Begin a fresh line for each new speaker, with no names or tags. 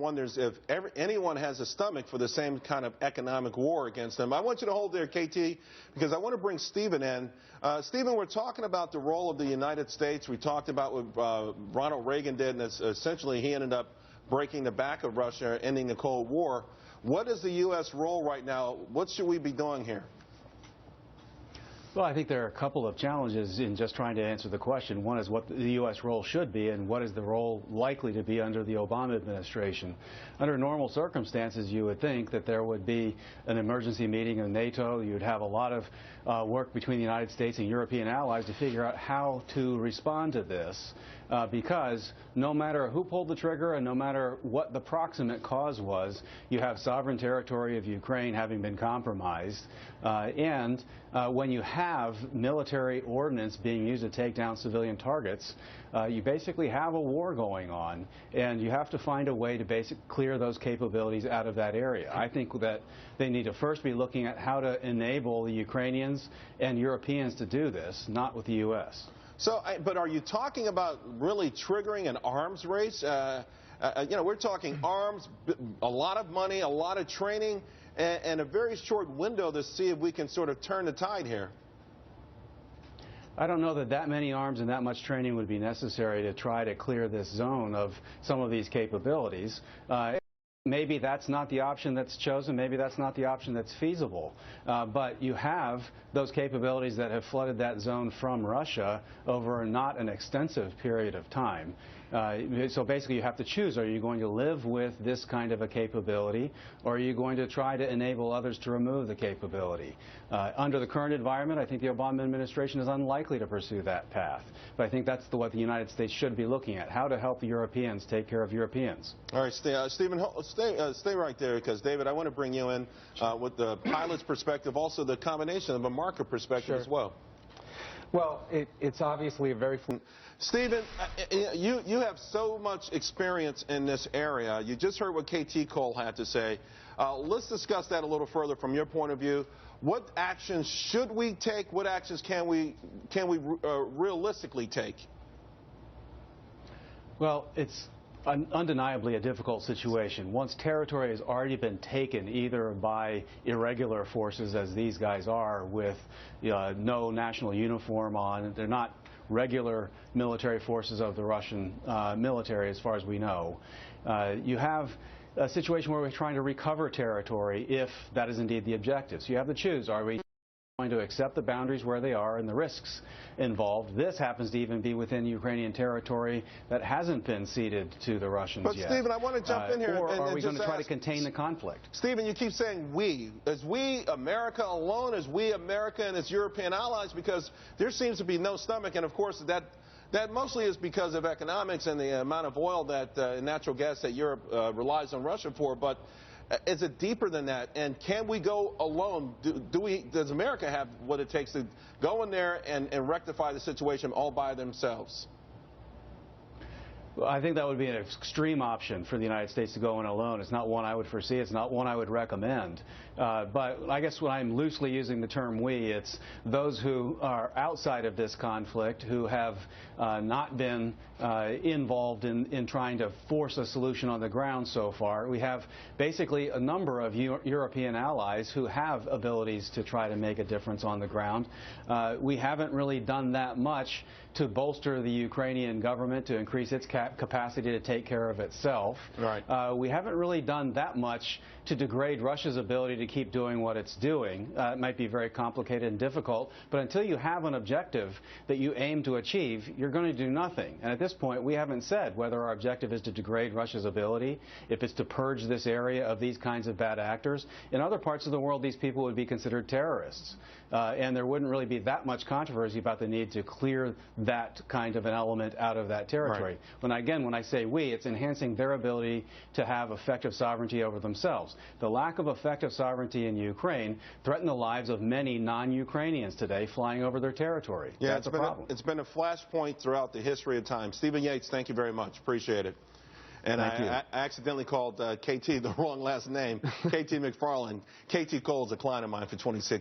wonders if anyone has a stomach for the same kind of economic war against them. I want you to hold there, KT, because I want to bring Stephen in. Stephen, we're talking about the role of the United States. We talked about what Ronald Reagan did, and essentially he ended up breaking the back of Russia, ending the Cold War. What is the U.S. role right now? What should we be doing here?
Well, I think there are a couple of challenges in just trying to answer the question. One is what the U.S. role should be, and what is the role likely to be under the Obama administration. Under normal circumstances, you would think that there would be an emergency meeting in NATO. You would have a lot of work between the United States and European allies to figure out how to respond to this, because no matter who pulled the trigger and no matter what the proximate cause was, you have sovereign territory of Ukraine having been compromised, and when you have military ordnance being used to take down civilian targets, you basically have a war going on, and you have to find a way to clear those capabilities out of that area. I think that they need to first be looking at how to enable the Ukrainians and Europeans to do this, not with the U.S.
So, but are you talking about really triggering an arms race? You know, we're talking arms, a lot of money, a lot of training, and a very short window to see if we can sort of turn the tide here.
I don't know that that many arms and that much training would be necessary to try to clear this zone of some of these capabilities. Maybe that's not the option that's chosen. Maybe that's not the option that's feasible. But you have those capabilities that have flooded that zone from Russia over not an extensive period of time. So basically you have to choose. Are you going to live with this kind of a capability, or are you going to try to enable others to remove the capability? Under the current environment, I think the Obama administration is unlikely to pursue that path. But I think that's what the United States should be looking at, how to help the Europeans take care of Europeans.
All right, Stephen, stay right there, because, David, I want to bring you in with the pilot's perspective, also the combination of a market perspective as well.
Well, it's obviously a very...
Stephen, you have so much experience in this area. You just heard what KT Cole had to say. Let's discuss that a little further from your point of view. What actions should we take? What actions can we realistically take?
Well, it's undeniably a difficult situation. Once territory has already been taken, either by irregular forces, as these guys are, with no national uniform on, they're not regular military forces of the Russian military, as far as we know. You have a situation where we're trying to recover territory, if that is indeed the objective. So you have to choose. Are we going to accept the boundaries where they are and the risks involved? This happens to even be within Ukrainian territory that hasn't been ceded to the Russians yet.
But, Stephen, I want to jump in here.
Or
and
are we going to try
ask,
to contain the conflict?
Stephen, you keep saying we. Is we America alone? Is we America and its European allies? Because there seems to be no stomach, and of course that mostly is because of economics and the amount of oil that natural gas that Europe relies on Russia for. But is it deeper than that? And can we go alone? Does America have what it takes to go in there and rectify the situation all by themselves?
Well, I think that would be an extreme option for the United States to go in alone. It's not one I would foresee. It's not one I would recommend. But I guess when I'm loosely using the term we, it's those who are outside of this conflict, who have not been involved in trying to force a solution on the ground so far. We have basically a number of European allies who have abilities to try to make a difference on the ground. We haven't really done that much to bolster the Ukrainian government to increase its capacity to take care of itself.
Right.
We haven't really done that much to degrade Russia's ability to keep doing what it's doing. It might be very complicated and difficult, but until you have an objective that you aim to achieve, you're going to do nothing. And at this point, we haven't said whether our objective is to degrade Russia's ability, if it's to purge this area of these kinds of bad actors. In other parts of the world, these people would be considered terrorists. And there wouldn't really be that much controversy about the need to clear that kind of an element out of that territory. Right. When I say we, it's enhancing their ability to have effective sovereignty over themselves. The lack of effective sovereignty in Ukraine threatens the lives of many non-Ukrainians today flying over their territory.
Yeah,
that's a problem.
It's been a flashpoint throughout the history of time. Stephen Yates, thank you very much. Appreciate it. And I accidentally called KT the wrong last name, KT McFarland. KT Cole's a client of mine for 26 years.